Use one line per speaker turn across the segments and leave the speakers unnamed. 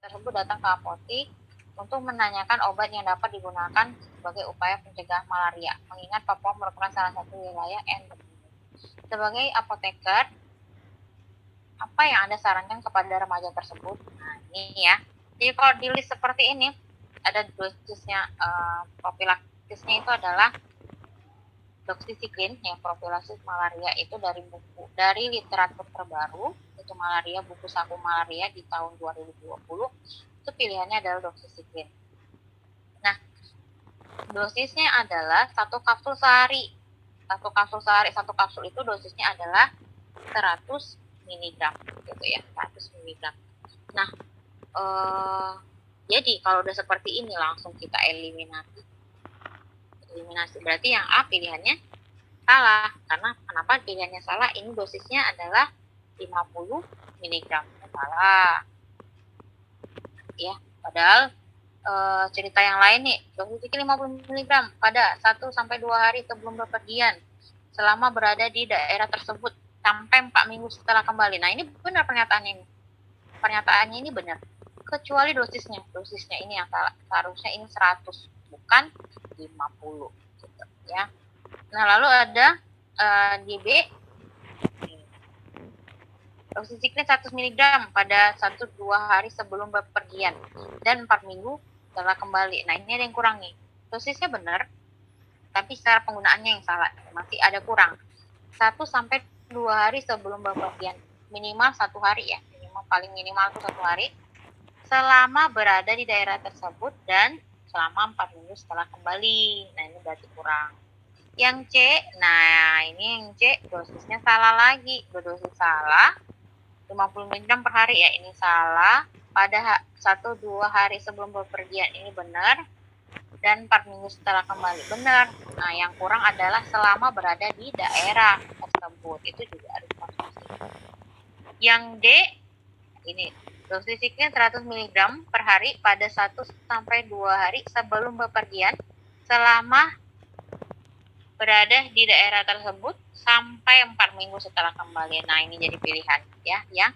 tersebut datang ke apotik untuk menanyakan obat yang dapat digunakan sebagai upaya pencegahan malaria, mengingat Papua merupakan salah satu wilayah endemik. Sebagai apoteker, apa yang Anda sarankan kepada remaja tersebut? Nah, ini ya. Jadi kalau di list seperti ini, ada dosisnya, profilaktisnya itu adalah doxycycline yang profilaksis malaria itu dari literatur terbaru, itu malaria, buku saku malaria di tahun 2020, itu pilihannya adalah doxycycline. Nah, dosisnya adalah 1 kapsul sehari. 1 kapsul sehari, 1 kapsul itu dosisnya adalah 100 mg gitu ya, 100 mg. Nah, jadi kalau udah seperti ini langsung kita eliminasi. Berarti yang A pilihannya salah. Karena kenapa pilihannya salah? Ini dosisnya adalah 50 mg. Salah. Ya, padahal cerita yang lain nih, dosis 50 mg pada 1 sampai 2 hari sebelum bepergian selama berada di daerah tersebut sampai 4 minggu setelah kembali. Nah, ini benar pernyataannya ini. Pernyataannya ini benar. Kecuali dosisnya ini yang salah. Seharusnya ini 100, bukan 50 gitu ya. Nah, lalu ada di B, doxycycline 100 mg pada 1-2 hari sebelum bepergian dan 4 minggu setelah kembali. Nah, ini ada yang kurang nih. Dosisnya benar, tapi cara penggunaannya yang salah. Masih ada kurang. 1 sampai 2 hari sebelum bepergian. Minimal 1 hari ya. Paling minimal itu 1 hari. Selama berada di daerah tersebut dan selama 4 minggu setelah kembali. Nah, ini berarti kurang. Yang C, nah ini yang C dosisnya salah lagi. Dosis salah. 50 mg per hari ya, ini salah. Pada 1-2 hari sebelum bepergian ini benar. Dan 4 minggu setelah kembali benar. Nah, yang kurang adalah selama berada di daerah tersebut. Itu juga harus konsumsi. Yang D, ini doxycycline 100 mg per hari pada 1-2 hari sebelum bepergian selama berada di daerah tersebut sampai 4 minggu setelah kembali. Nah, ini jadi pilihan ya, yang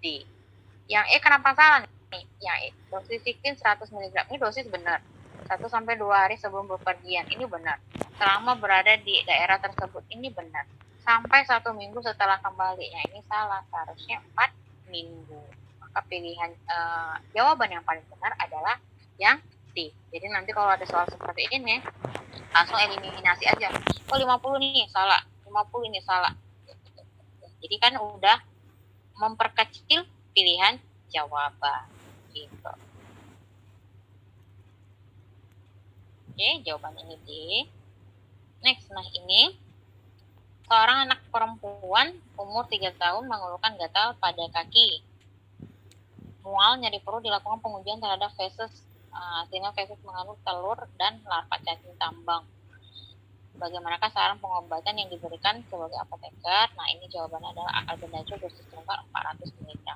D. Yang E kenapa salah nih? Yang E, doxycycline 100 mg ini dosis benar. 1-2 hari sebelum bepergian ini benar. Selama berada di daerah tersebut ini benar. Sampai 1 minggu setelah kembali. Nah, ini salah. Seharusnya 4 minggu. Maka pilihan jawaban yang paling benar adalah yang D. Jadi nanti kalau ada soal seperti ini langsung eliminasi aja. Oh, 50 nih salah, 50 ini salah. Jadi kan udah memperkecil pilihan jawaban gitu. Oke, jawabannya ini D. Next, nah ini seorang anak perempuan umur 3 tahun mengeluhkan gatal pada kaki. Mual, nyeri perut, dilakukan pengujian terhadap feses. Hasilnya feses mengandung telur dan larva cacing tambang. Bagaimanakah saran pengobatan yang diberikan sebagai apoteker? Nah, ini jawabannya adalah albendazole dosis tunggal 400 mg.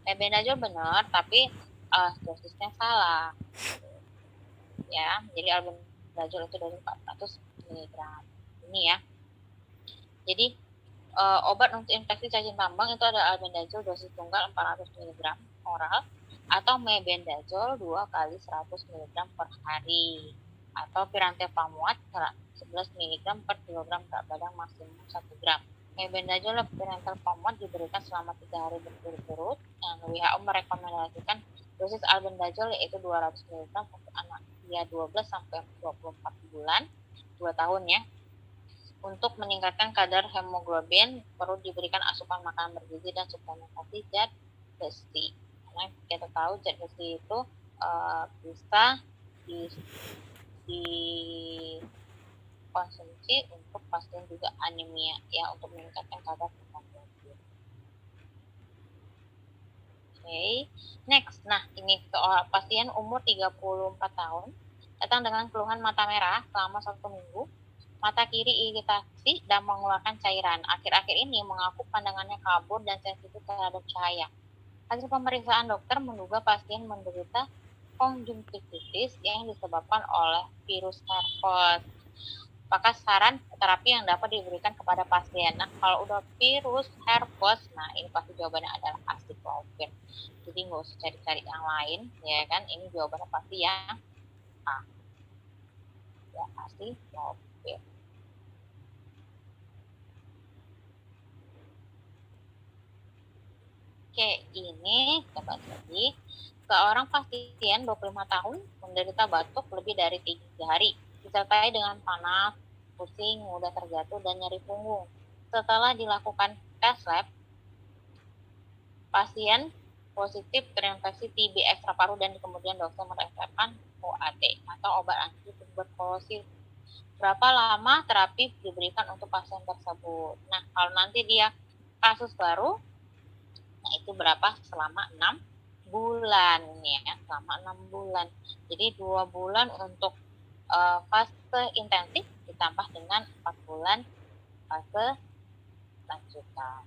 Albendazole benar, tapi dosisnya salah. Ya, jadi albendazole itu dosis 400 mg. Ini ya. Jadi obat untuk infeksi cacing tambang itu ada albendazole dosis tunggal 400 mg oral atau mebendazole 2 kali 100 mg per hari atau pirantepamide 11 mg per kilogram berat badan maksimum 1 gram. Mebendazole pirantepamide diberikan selama 3 hari berturut-turut. WHO merekomendasikan dosis albendazole yaitu 200 mg untuk anak usia 12 sampai 24 bulan, 2 tahun ya. Untuk meningkatkan kadar hemoglobin perlu diberikan asupan makanan bergizi dan suplementasi zat besi. Karena kita tahu zat besi itu bisa dikonsumsi untuk pasien juga anemia ya, untuk meningkatkan kadar hemoglobin. Oke, next. Nah, ini soal pasien umur 34 tahun datang dengan keluhan mata merah selama 1 minggu. Mata kiri iritasi dan mengeluarkan cairan. Akhir-akhir ini mengaku pandangannya kabur dan sensitif terhadap cahaya. Hasil pemeriksaan dokter menduga pasien menderita konjungtivitis yang disebabkan oleh virus herpes. Apakah saran terapi yang dapat diberikan kepada pasien? Nah, kalau udah virus herpes, nah ini pasti jawabannya adalah acyclovir. Jadi nggak usah cari-cari yang lain, ya kan? Ini jawabannya pasti yang A, ya acyclovir. Oke, ini kita bahas lagi. Seorang pasien 25 tahun menderita batuk lebih dari 3 hari, disertai dengan panas, pusing, mudah terjatuh, dan nyeri punggung. Setelah dilakukan tes lab, pasien positif terinfeksi TB ekstraparu dan kemudian dokter meresepkan OAT atau obat anti tuberkulosis. Berapa lama terapi diberikan untuk pasien tersebut? Nah, kalau nanti dia kasus baru, nah itu berapa? Selama 6 bulan ya, selama 6 bulan. Jadi 2 bulan untuk fase intensif ditambah dengan 4 bulan fase lanjutan.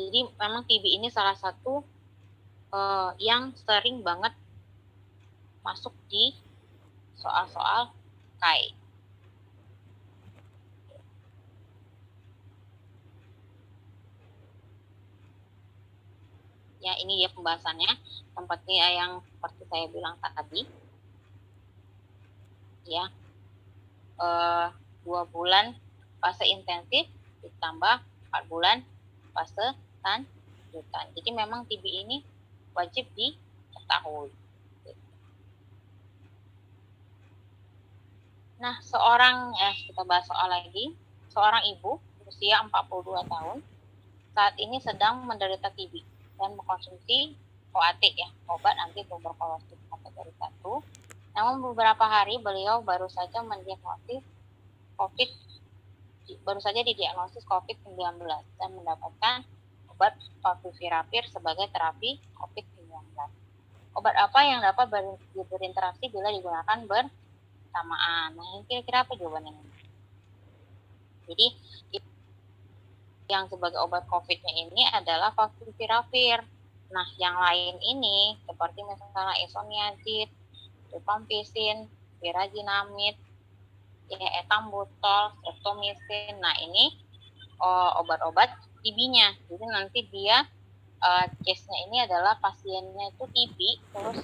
Jadi memang TB ini salah satu yang sering banget masuk di soal-soal KAI. Ya, ini dia pembahasannya seperti yang seperti saya bilang tadi. Ya, 2 bulan fase intensif ditambah 4 bulan fase lanjutan. Jadi memang TB ini wajib diketahui. Nah, kita bahas soal lagi. Seorang ibu berusia 42 tahun saat ini sedang menderita TB dan mengkonsumsi OAT ya, obat anti tuberkulosis kategori 1. Namun beberapa hari beliau baru saja didiagnosis COVID-19 dan mendapatkan obat favipiravir sebagai terapi COVID-19. Obat apa yang dapat berinteraksi bila digunakan bersamaan? Nah, ini kira-kira apa jawabannya? Jadi, yang sebagai obat COVID-nya ini adalah favipiravir. Nah, yang lain ini seperti misalnya isoniazid, rifampicin, pirazinamid, ya, etambutol, streptomycin. Nah, ini obat-obat TB-nya. Jadi nanti dia case-nya ini adalah pasiennya itu TB, terus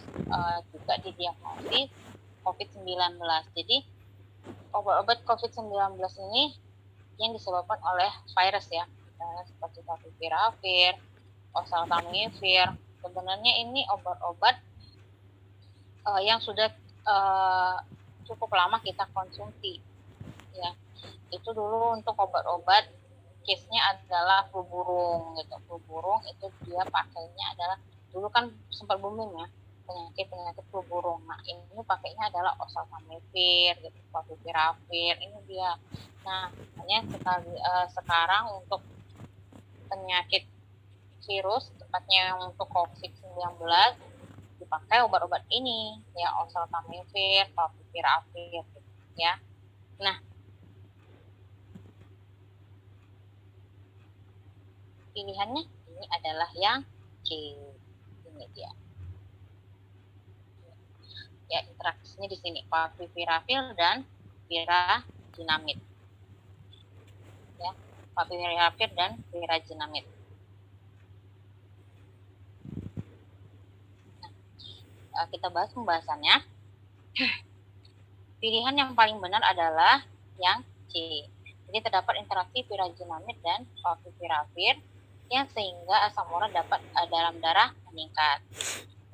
juga didiagnosis COVID-19. Jadi obat-obat COVID-19 ini yang disebabkan oleh virus ya, seperti favipiravir, oseltamivir. Sebenarnya ini obat-obat yang sudah cukup lama kita konsumsi ya. Itu dulu untuk obat-obat case-nya adalah flu burung gitu. Flu burung itu dia pakainya adalah dulu kan sempat booming ya penyakit flu burung. Nah, ini pakainya adalah oseltamivir gitu, favipiravir, ini dia. Nah, hanya sekarang untuk penyakit virus, tepatnya yang untuk COVID-19 dipakai obat-obat ini ya, oseltamivir, favipiravir gitu, ya. Nah, pilihannya ini adalah yang C. Ini dia. Ya, interaksinya di sini favipiravir dan pirazinamid. Ya, favipiravir dan pirazinamid. Nah, kita bahas pembahasannya. Pilihan yang paling benar adalah yang C. Jadi terdapat interaksi pirazinamid dan favipiravir yang sehingga asam urat dalam darah meningkat.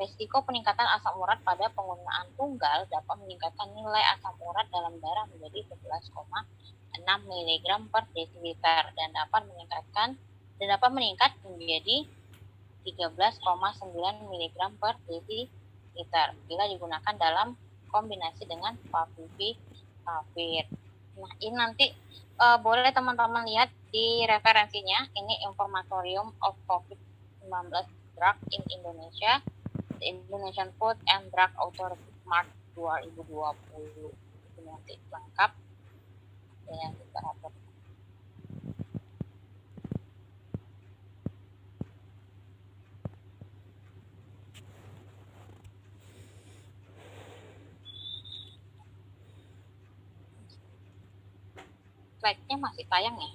Risiko peningkatan asam urat pada penggunaan tunggal dapat meningkatkan nilai asam urat dalam darah menjadi 11,6 mg per desiliter dan dapat meningkat menjadi 13,9 mg per desiliter bila digunakan dalam kombinasi dengan favipiravir. Nah, ini nanti boleh teman-teman lihat di referensinya. Ini Informatorium of COVID-19 Drug in Indonesia, The Indonesian Food and Drug Authority March 2020. Itu nanti lengkap dengan literatur. slide-nya masih tayang ya?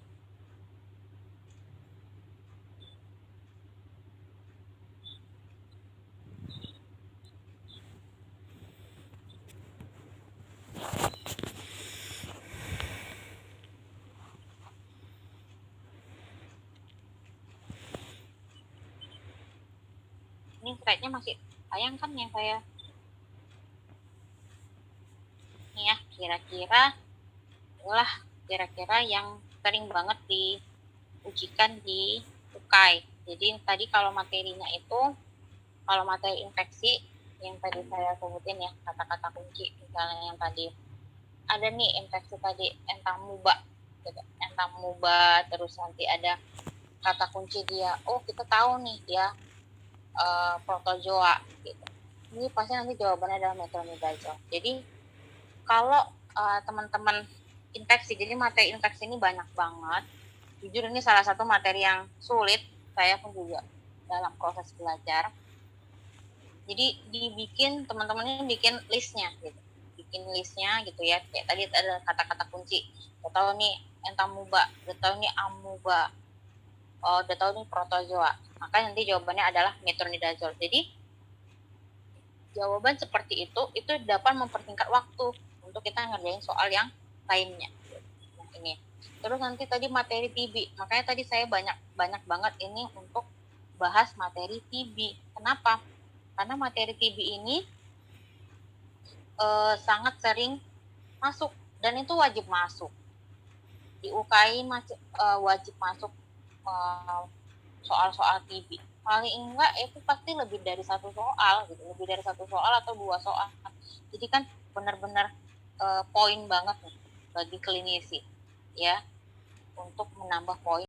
Ini slide-nya masih tayang kan yang saya ini ya, kira-kira yang sering banget diujikan di UKAI. Jadi tadi kalau materinya itu, kalau materi infeksi yang tadi saya sebutin ya, kata-kata kunci misalnya yang tadi ada nih infeksi tadi entamuba gitu. Entamuba, terus nanti ada kata kunci dia, oh kita tahu nih dia protozoa gitu. Ini pasti nanti jawabannya adalah metronidazole. Jadi kalau teman-teman infeksi, jadi materi infeksi ini banyak banget. Jujur ini salah satu materi yang sulit, saya pun juga dalam proses belajar. Jadi teman-teman ini bikin listnya gitu. Bikin listnya gitu ya. Kayak tadi ada kata-kata kunci. Udah tahu nih entamuba, udah tahu nih amuba, udah tahu nih protozoa. Maka nanti jawabannya adalah metronidazole. Jadi jawaban seperti itu dapat mempertingkat waktu untuk kita ngerjain soal yang lainnya. Yang ini. Terus nanti tadi materi TB, makanya tadi saya banyak banget ini untuk bahas materi TB. Kenapa? Karena materi TB ini sangat sering masuk dan itu wajib masuk. Di UKI wajib masuk soal-soal TB. Paling enggak itu pasti lebih dari satu soal gitu, lebih dari satu soal atau dua soal. Jadi kan benar-benar poin banget nih bagi klinisi ya untuk menambah poin